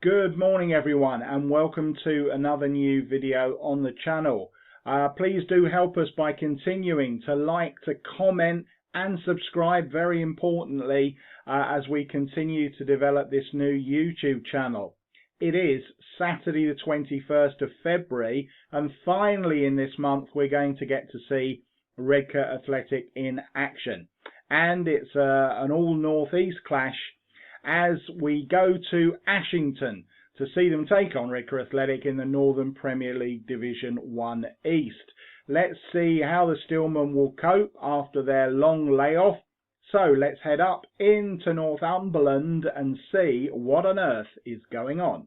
Good morning everyone, and welcome to another new video on the channel. Please do help us by continuing to like, to comment and subscribe, very importantly, as we continue to develop this new YouTube channel. It is Saturday the 21st of February, and finally in this month we're going to get to see Redcar Athletic in action. And it's an all northeast clash as we go to Ashington to see them take on Redcar Athletic in the Northern Premier League Division One East. Let's see how the Steelmen will cope after their long layoff. So let's head up into Northumberland and see what on earth is going on.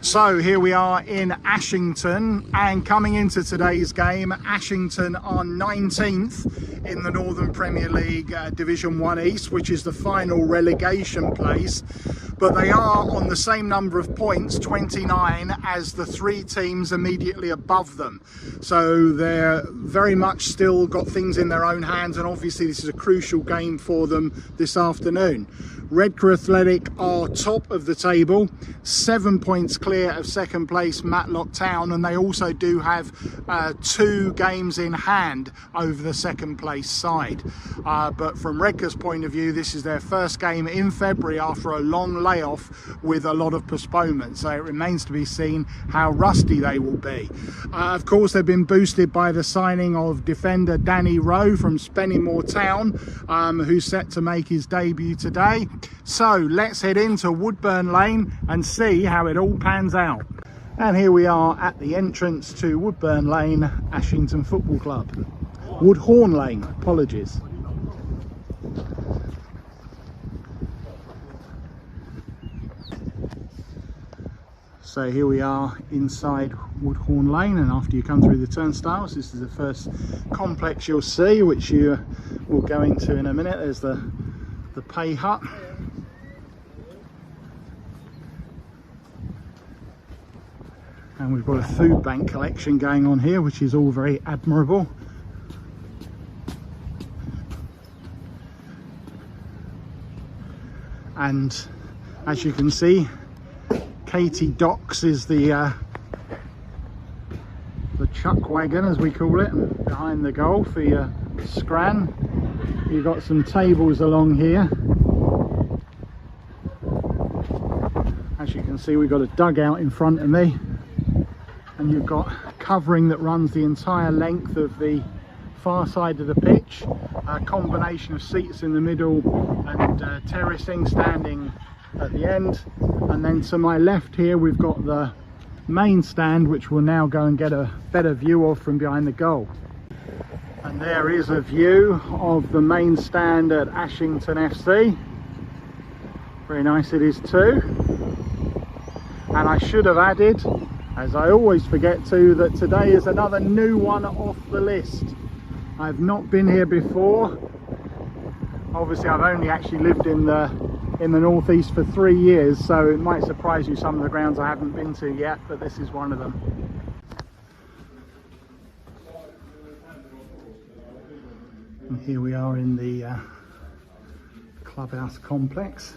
So here we are in Ashington, and coming into today's game, Ashington are 19th in the Northern Premier League Division One East, which is the final relegation place. But they are on the same number of points, 29, as the three teams immediately above them. So they're very much still got things in their own hands, and obviously this is a crucial game for them this afternoon. Redcar Athletic are top of the table, 7 points clear of second place Matlock Town, and they also do have 2 games in hand over the second place side. But from Redcar's point of view, this is their first game in February after a long layoff with a lot of postponement, so it remains to be seen how rusty they will be. Of course, they've been boosted by the signing of defender Danny Rowe from Spennymoor Town, who's set to make his debut today. So let's head into Woodhorn Lane and see how it all pans out. And here we are at the entrance to Woodhorn Lane Ashington Football Club. Woodhorn Lane, apologies. So here we are inside Woodhorn Lane, and after you come through the turnstiles, this is the first complex you'll see, which you will go into in a minute. There's the pay hut. And we've got a food bank collection going on here, which is all very admirable. And as you can see, Katie Docks is the chuck wagon, as we call it, behind the goal for your scran. You've got some tables along here. As you can see, we've got a dugout in front of me, and you've got covering that runs the entire length of the far side of the pitch, a combination of seats in the middle and terracing standing at the end. And then to my left here we've got the main stand, which we'll now go and get a better view of from behind the goal. And there is a view of the main stand at Ashington FC. Very nice it is too. And I should have added, as I always forget to, that today is another new one off the list. I've not been here before. Obviously I've only actually lived in the northeast for 3 years, so it might surprise you some of the grounds I haven't been to yet, but this is one of them. And here we are in the clubhouse complex.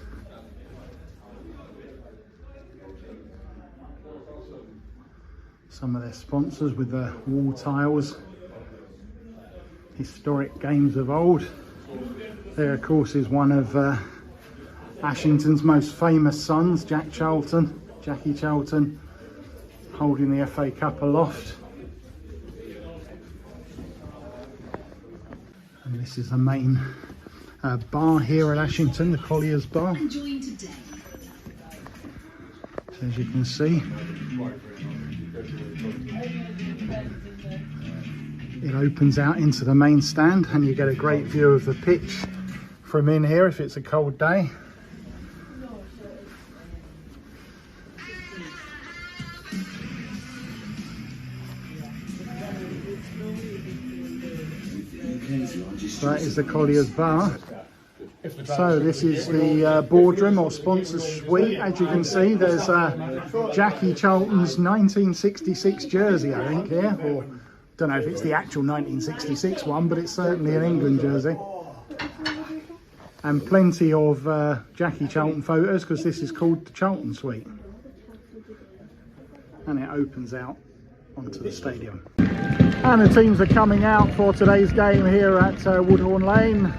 Some of their sponsors with the wall tiles, historic games of old. There of course is one of Ashington's most famous sons, Jackie Charlton, holding the FA Cup aloft. And this is the main bar here at Ashington, the Collier's Bar. So as you can see, it opens out into the main stand and you get a great view of the pitch from in here if it's a cold day. So that is the Collier's Bar. So this is the boardroom or sponsor suite. As you can see, there's Jackie Charlton's 1966 jersey, I think, here. Or don't know if it's the actual 1966 one, but it's certainly an England jersey. And plenty of Jackie Charlton photos, because this is called the Charlton Suite. And it opens out onto the stadium. And the teams are coming out for today's game here at Woodhorn Lane.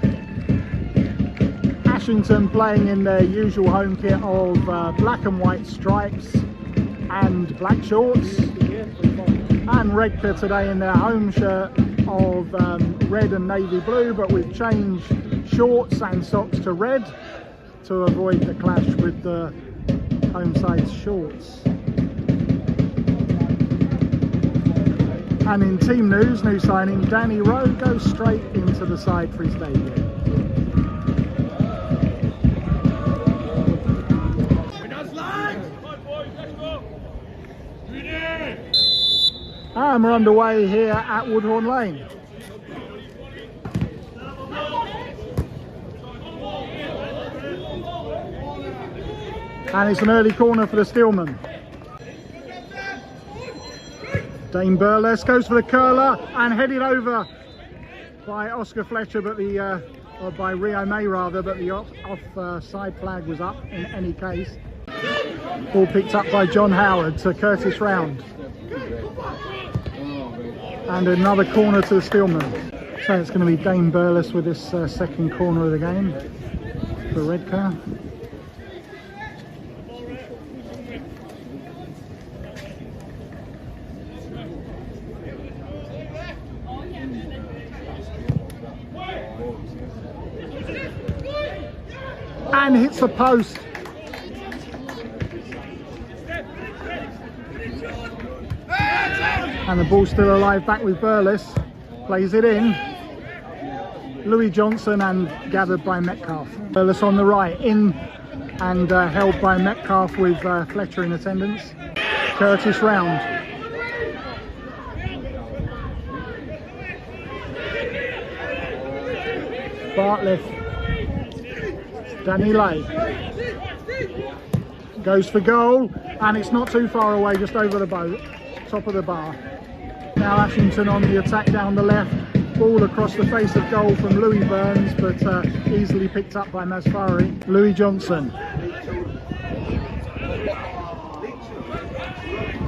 Ashington playing in their usual home kit of black and white stripes and black shorts. And Redcar today in their home shirt of red and navy blue, but we've changed shorts and socks to red to avoid the clash with the home side's shorts. And in team news, new signing Danny Rout goes straight into the side for his debut. And we're underway here at Woodhorn Lane. And it's an early corner for the Steelmen. Dane Burles goes for the curler and headed over by Oscar Fletcher, but the or by Rio May rather, but the offside flag was up in any case. Ball picked up by John Howard to Curtis Round. And another corner to the Steelmen. So it's going to be Dane Burles with this second corner of the game for Redcar. And hits the post. And the ball's still alive, back with Burles. Plays it in. Louis Johnson and gathered by Metcalf. Burles on the right, in and held by Metcalf with Fletcher in attendance. Curtis Round. Bartlett. Danny Lay goes for goal, and it's not too far away, just over the boat, top of the bar. Now Ashington on the attack down the left, ball across the face of goal from Louis Burns, but easily picked up by Masfari. Louis Johnson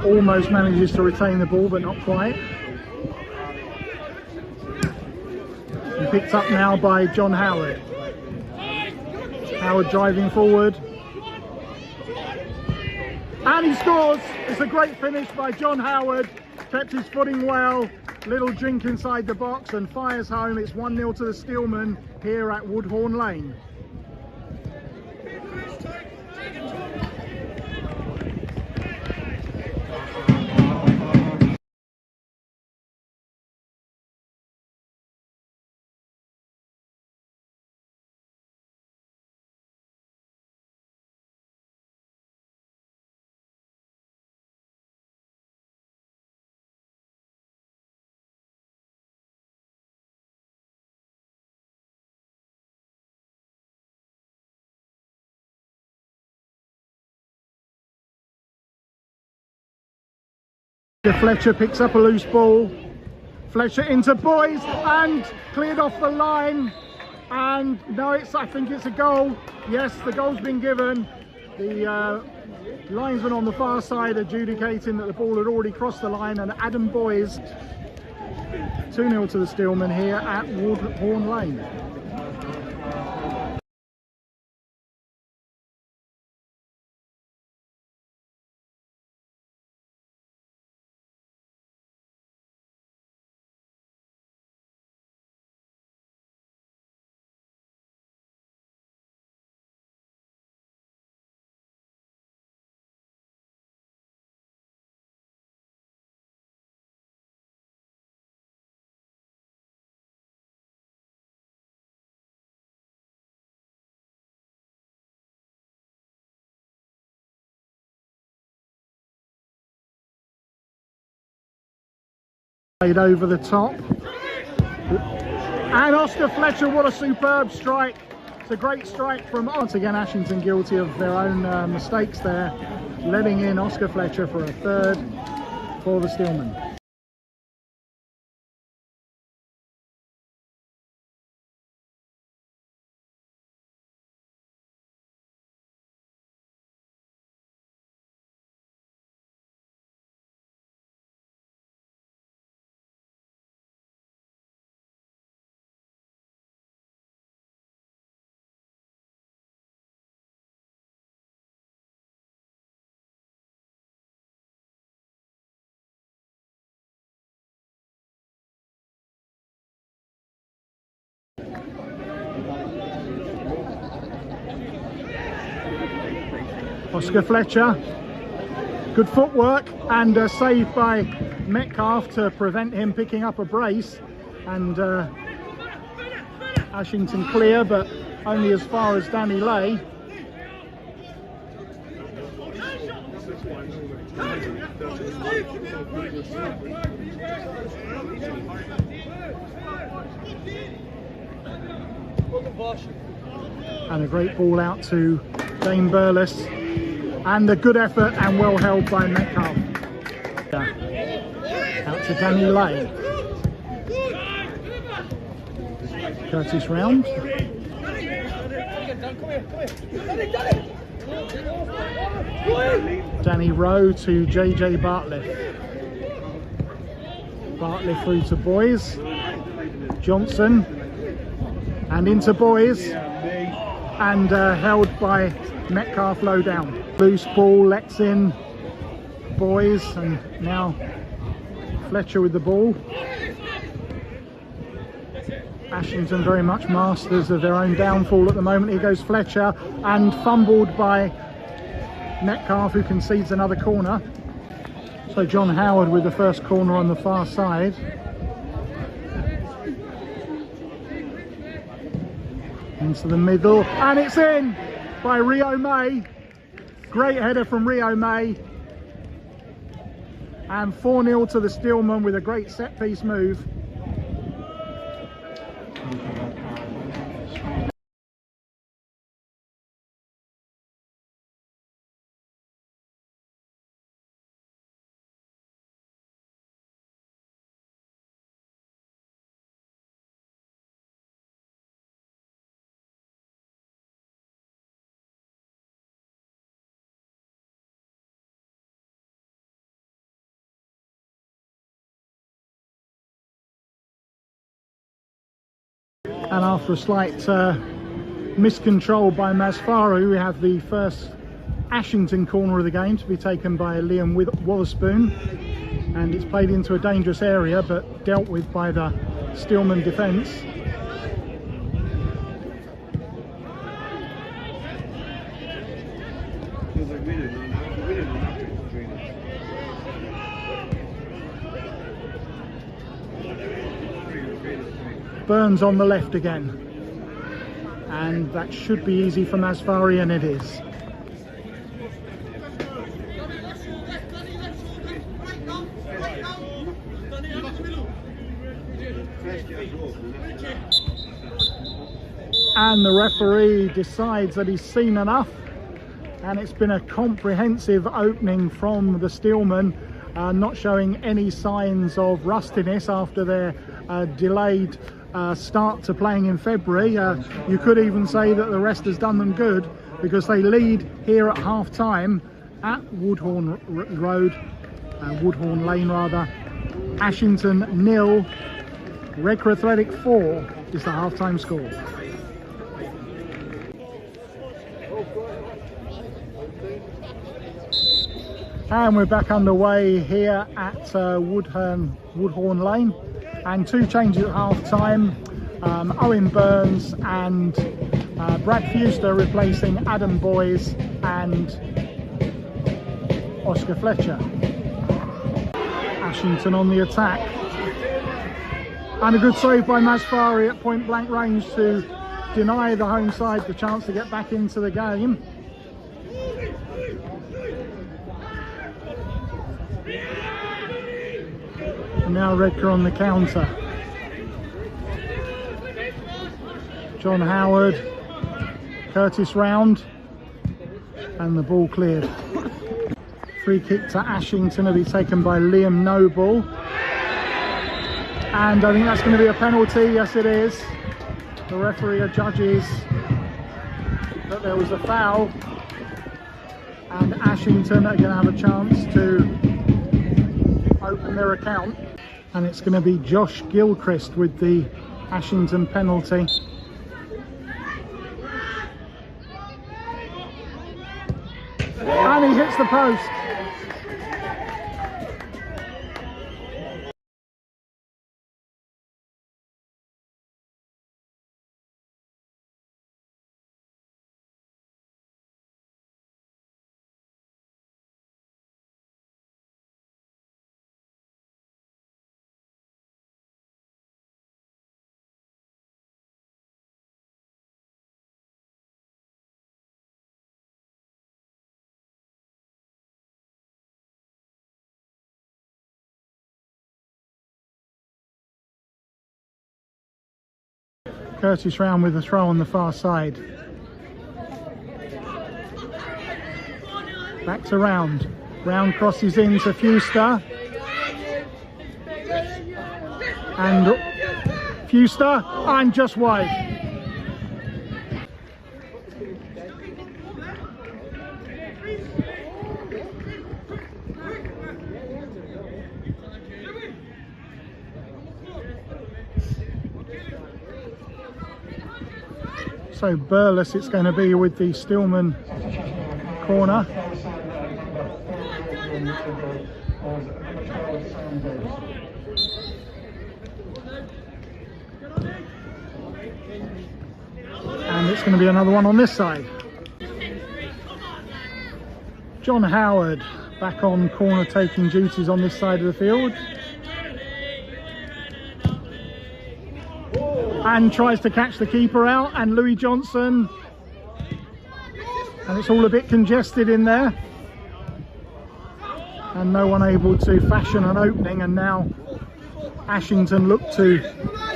almost manages to retain the ball, but not quite. And picked up now by John Howard. Howard driving forward, and he scores. It's a great finish by John Howard, kept his footing well, little drink inside the box and fires home. It's 1-0 to the Steelmen here at Woodhorn Lane. Fletcher picks up a loose ball. Fletcher into Boys and cleared off the line. And no, I think it's a goal. Yes, the goal's been given. The linesman on the far side adjudicating that the ball had already crossed the line, and Adam Boys 2-0 to the Steelmen here at Woodhorn Lane. Played over the top, and Oscar Fletcher, what a superb strike. It's a great strike from, once again, Ashington guilty of their own mistakes there, letting in Oscar Fletcher for a third for the Steelmen. Oscar Fletcher, good footwork and a save by Metcalf to prevent him picking up a brace, and Ashington clear, but only as far as Danny Lay. And a great ball out to Dane Burles, and a good effort and well held by Metcalf. Out to Danny Lay. Curtis round. Danny Rowe to JJ Bartlett. Bartlett through to Boys. Johnson. And into Boys. And held by Metcalf low down. Loose ball lets in Boys, and now Fletcher with the ball. Ashington very much masters of their own downfall at the moment. Here goes Fletcher, and fumbled by Metcalf, who concedes another corner. So John Howard with the first corner on the far side. Into the middle, and it's in by Rio May. Great header from Rio May. And 4-0 to the Steelmen with a great set-piece move. And after a slight miscontrol by Masfaru, we have the first Ashington corner of the game to be taken by Liam Wotherspoon, and it's played into a dangerous area but dealt with by the Steelman defence. Burns on the left again, and that should be easy for Masfari, and it is. And the referee decides that he's seen enough, and it's been a comprehensive opening from the Steelmen, not showing any signs of rustiness after their delayed start to playing in February. You could even say that the rest has done them good, because they lead here at half time at Woodhorn Lane rather. Ashington 0, Redcar Athletic 4 is the half-time score. And we're back underway here at Woodhorn Lane, and two changes at half-time. Owen Burns and Brad Fuster replacing Adam Boys and Oscar Fletcher. Ashington on the attack, and a good save by Masfari at point blank range to deny the home side the chance to get back into the game. And now Redcar on the counter. John Howard, Curtis Round, and the ball cleared. Free kick to Ashington will be taken by Liam Noble, and I think that's going to be a penalty. Yes, it is. The referee judges that there was a foul, and Ashington are going to have a chance to open their account, and it's going to be Josh Gilchrist with the Ashington penalty. And he hits the post. Curtis Round with the throw on the far side. Back to Round. Round crosses into Fuster. And Fuster, and just wide. So Burles it's going to be with the Steelmen corner. And it's going to be another one on this side. John Howard back on corner taking duties on this side of the field. And tries to catch the keeper out, and Louis Johnson, and it's all a bit congested in there, and no one able to fashion an opening. And now Ashington look to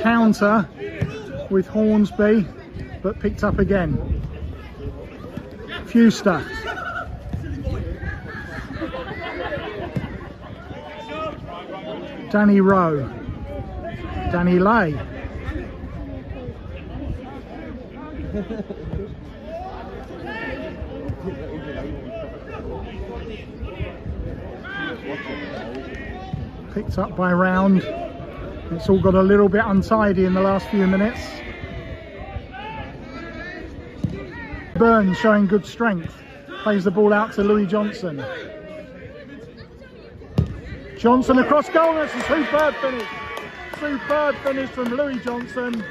counter with Hornsby, but picked up again. Fuster, Danny Rowe, Danny Lay, picked up by Round. It's all got a little bit untidy in the last few minutes. Burns showing good strength, plays the ball out to Louis Johnson. Johnson across goal, that's a superb finish. Superb finish from Louis Johnson.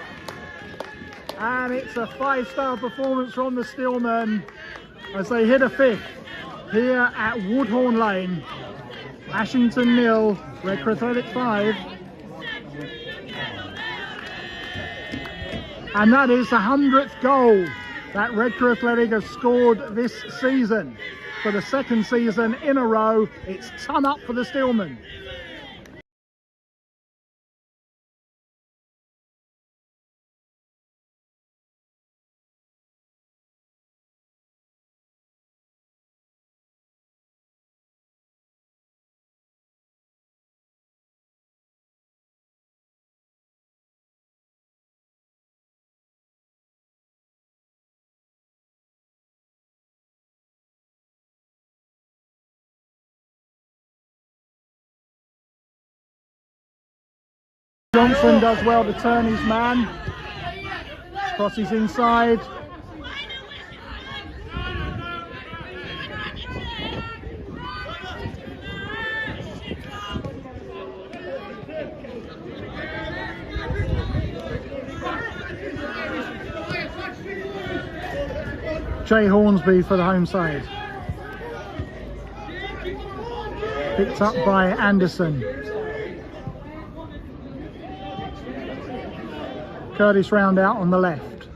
And it's a 5-star performance from the Steelmen as they hit a fifth here at Woodhorn Lane. Ashington 0, Redcar Athletic 5. And that is the 100th goal that Redcar Athletic has scored this season. For the second season in a row, it's ton up for the Steelmen. Johnson does well to turn his man. Crosses inside. Jay Hornsby for the home side. Picked up by Anderson. Curtis Round out on the left.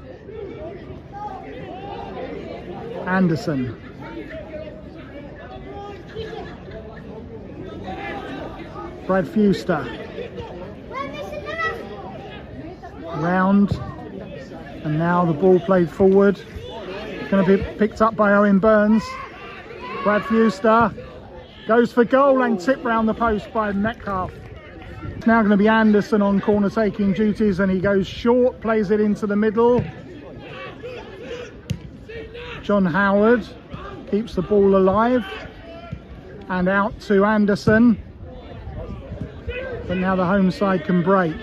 Anderson. Brad Fewster. Round. And now the ball played forward. Going to be picked up by Owen Burns. Brad Fewster goes for goal and tipped round the post by Metcalf. It's now going to be Anderson on corner taking duties, and he goes short, plays it into the middle. John Howard keeps the ball alive and out to Anderson. But now the home side can break.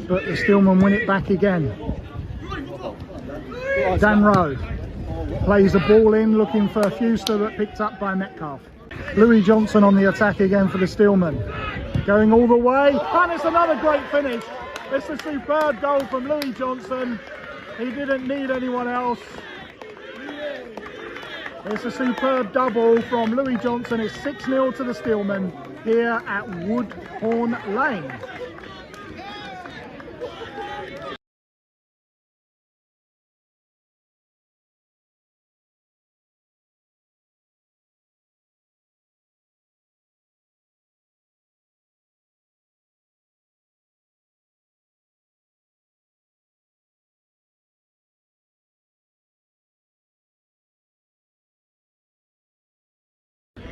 But the Steelmen win it back again. Dan Rowe plays the ball in, looking for Fewster, but picked up by Metcalf. Louis Johnson on the attack again for the Steelmen. Going all the way, and it's another great finish. It's a superb goal from Louis Johnson. He didn't need anyone else. It's a superb double from Louis Johnson. It's 6-0 to the Steelmen here at Woodhorn Lane.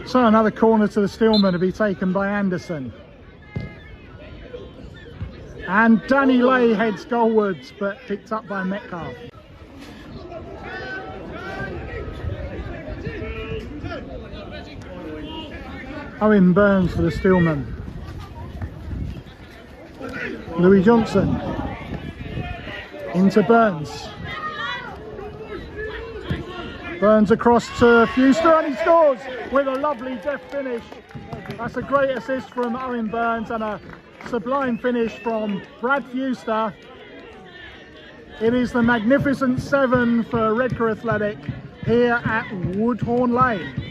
So another corner to the Steelmen to be taken by Anderson. And Danny Lay heads goalwards, but picked up by Metcalf. Owen Burns for the Steelmen. Louis Johnson. Into Burns. Burns across to Fewster, and he scores with a lovely deft finish. That's a great assist from Owen Burns and a sublime finish from Brad Fewster. It is the magnificent 7 for Redcar Athletic here at Woodhorn Lane.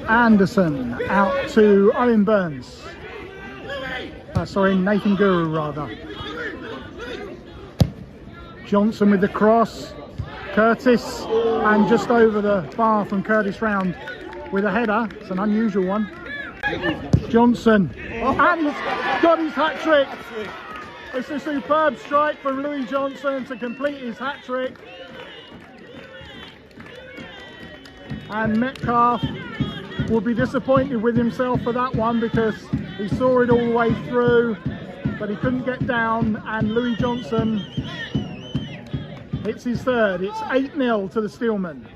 Anderson out to Owen Burns. Sorry, Nathan Guru rather. Johnson with the cross. Curtis, and just over the bar from Curtis Round with a header. It's an unusual one. Johnson, and he's got his hat-trick. It's a superb strike from Louis Johnson to complete his hat-trick. And Metcalf will be disappointed with himself for that one, because he saw it all the way through, but he couldn't get down, and Louis Johnson hits his third. It's 8-0 to the Steelmen.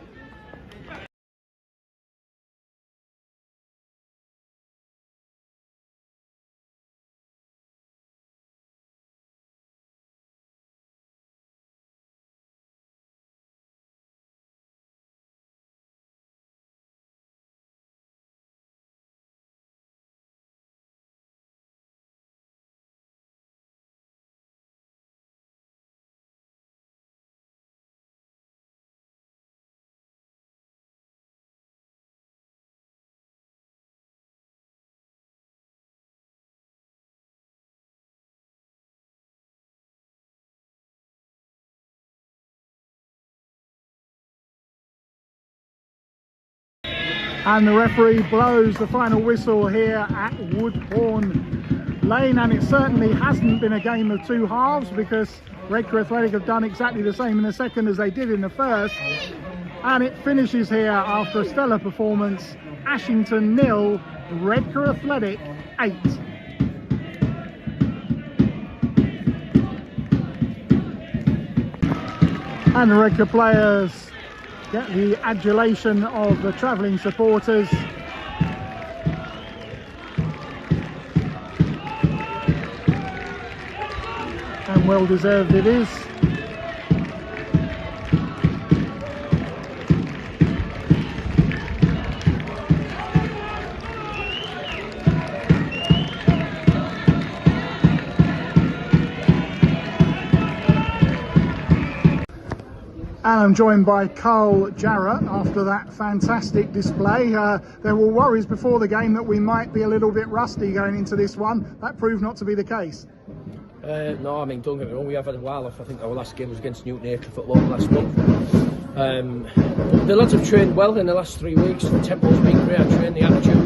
And the referee blows the final whistle here at Woodhorn Lane, and it certainly hasn't been a game of two halves, because Redcar Athletic have done exactly the same in the second as they did in the first, and it finishes here after a stellar performance. Ashington 0, Redcar Athletic 8. And the Redcar players get the adulation of the travelling supporters. And well deserved it is. And I'm joined by Carl Jarrett after that fantastic display. There were worries before the game that we might be a little bit rusty going into this one. That proved not to be the case. No, I mean, don't get me wrong, we have had a while off. I think our last game was against Newton Acre football last month. The lads have trained well in the last 3 weeks. The tempo's been great, I trained the attitude.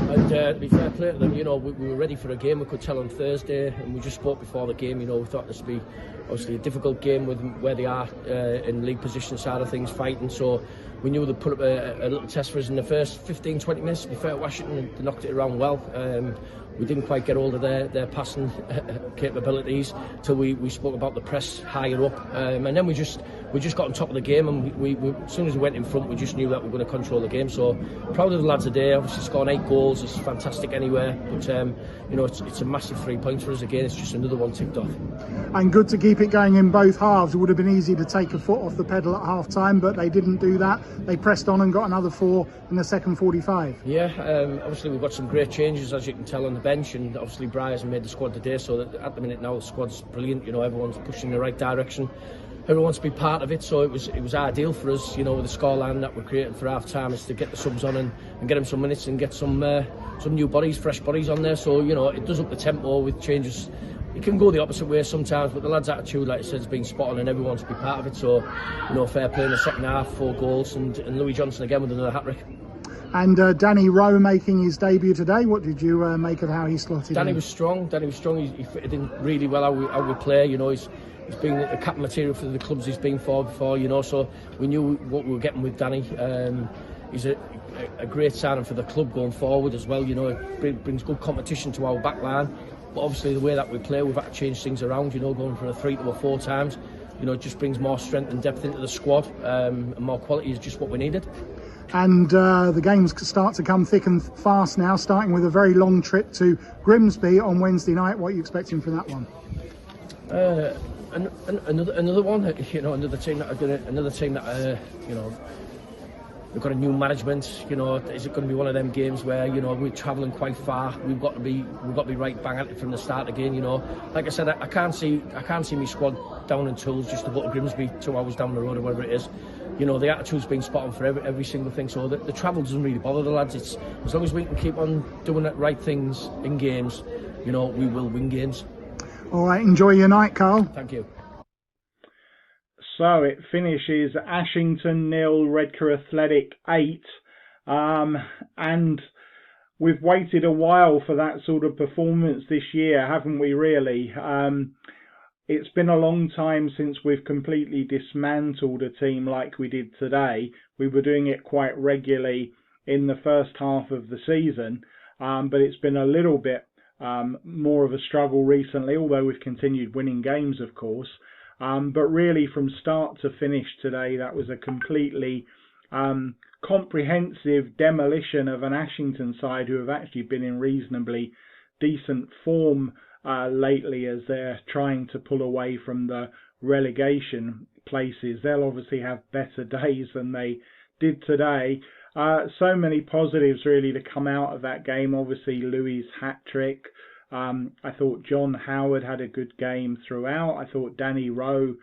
And to be fair play to them, you know, we were ready for a game, we could tell on Thursday, and we just spoke before the game, you know, we thought this would be obviously a difficult game with where they are in league position side of things fighting, so we knew they'd put up a little test for us in the first 15-20 minutes. To be fair to Washington, they knocked it around well. We didn't quite get hold of their passing capabilities till we spoke about the press higher up, and then we just got on top of the game, and we as soon as we went in front, we just knew that we were going to control the game. So proud of the lads today. Obviously scoring 8 goals is fantastic anywhere, but you know, it's a massive 3 points for us again. It's just another one ticked off. And good to keep it going in both halves. It would have been easy to take a foot off the pedal at half time, but they didn't do that. They pressed on and got another 4 in the second 45. Yeah, obviously we've got some great changes, as you can tell, on the bench, and obviously Briar's made the squad today, so that at the minute now the squad's brilliant. You know, everyone's pushing in the right direction. Everyone wants to be part of it, so it was ideal for us, you know, with the scoreline that we're creating for half time, is to get the subs on and get them some minutes and get some new bodies, fresh bodies on there. So, you know, it does up the tempo with changes. It can go the opposite way sometimes, but the lads' attitude, like I said, has been spot on, and everyone wants to be part of it. So, you know, fair play in the second half, 4 goals, and Louis Johnson again with another hat-trick. And Danny Rowe making his debut today. What did you make of how he slotted in? Danny was strong. He fitted in really well how we play. You know, he's been a captain material for the clubs he's been for before, you know, so we knew what we were getting with Danny. He's a great signing for the club going forward as well, you know. It brings good competition to our back line, but obviously the way that we play, we've had to change things around, you know, going from a 3 to a 4 times. You know, it just brings more strength and depth into the squad, and more quality is just what we needed. And the games start to come thick and fast now, starting with a very long trip to Grimsby on Wednesday night. What are you expecting from that one? Another one, you know, another team that you know, we've got a new management. You know, is it going to be one of them games where, you know, we're travelling quite far? We've got to be right bang at it from the start again. You know, like I said, I can't see my squad down in tools just to go to Grimsby 2 hours down the road or whatever it is. You know, the attitude's been spot on for every single thing. So the travel doesn't really bother the lads. It's as long as we can keep on doing the right things in games, you know, we will win games. All right, enjoy your night, Carl. Thank you. So it finishes Ashington 0, Redcar Athletic 8. And we've waited a while for that sort of performance this year, haven't we, really? It's been a long time since we've completely dismantled a team like we did today. We were doing it quite regularly in the first half of the season, but it's been a little bit more of a struggle recently, although we've continued winning games, of course. But really, from start to finish today, that was a completely comprehensive demolition of an Ashington side who have actually been in reasonably decent form lately, as they're trying to pull away from the relegation places. They'll obviously have better days than they did today. So many positives really to come out of that game. Obviously, Louis' hat-trick. I thought John Howard had a good game throughout. I thought Danny Rowe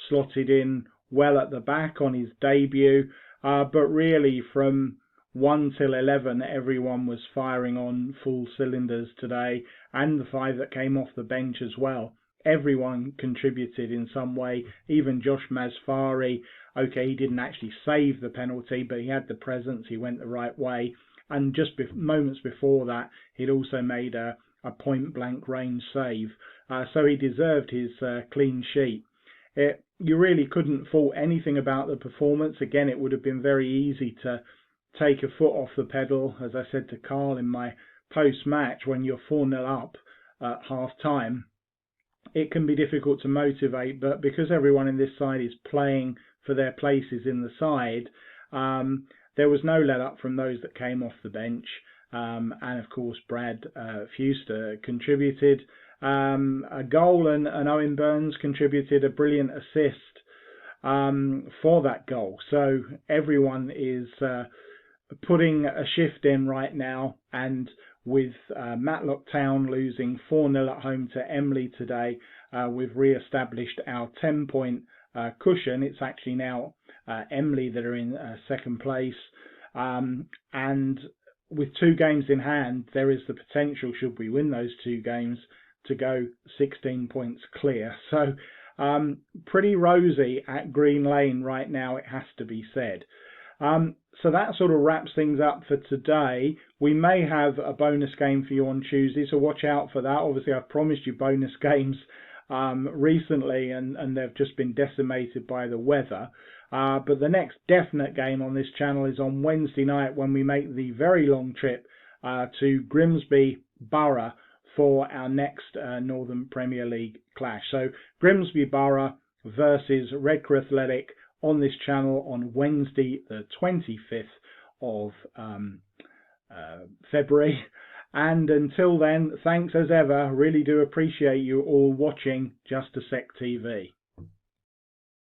slotted in well at the back on his debut. But really, from 1 till 11, everyone was firing on full cylinders today, and the 5 that came off the bench as well. everyone contributed in some way. Even Josh Masfari, okay, he didn't actually save the penalty, but he had the presence, he went the right way. And just moments before that, he'd also made a point-blank range save. So he deserved his clean sheet. You really couldn't fault anything about the performance. Again, it would have been very easy to take a foot off the pedal, as I said to Carl in my post-match, when you're 4-0 up at half-time. It can be difficult to motivate, but because everyone in this side is playing for their places in the side, there was no let-up from those that came off the bench. And of course, Brad Fuster contributed a goal, and Owen Burns contributed a brilliant assist for that goal. So everyone is putting a shift in right now, and with Matlock Town losing 4-0 at home to Emley today, we've re-established our 10-point cushion. It's actually now Emley that are in second place, and with 2 games in hand, there is the potential, should we win those 2 games, to go 16 points clear. So pretty rosy at Green Lane right now, it has to be said. So that sort of wraps things up for today. We may have a bonus game for you on Tuesday, so watch out for that. Obviously, I've promised you bonus games recently, and they've just been decimated by the weather. But the next definite game on this channel is on Wednesday night, when we make the very long trip to Grimsby Borough for our next Northern Premier League clash. So Grimsby Borough versus Redcar Athletic on this channel on Wednesday the 25th of February. And until then, thanks as ever. Really do appreciate you all watching Just a Sec TV.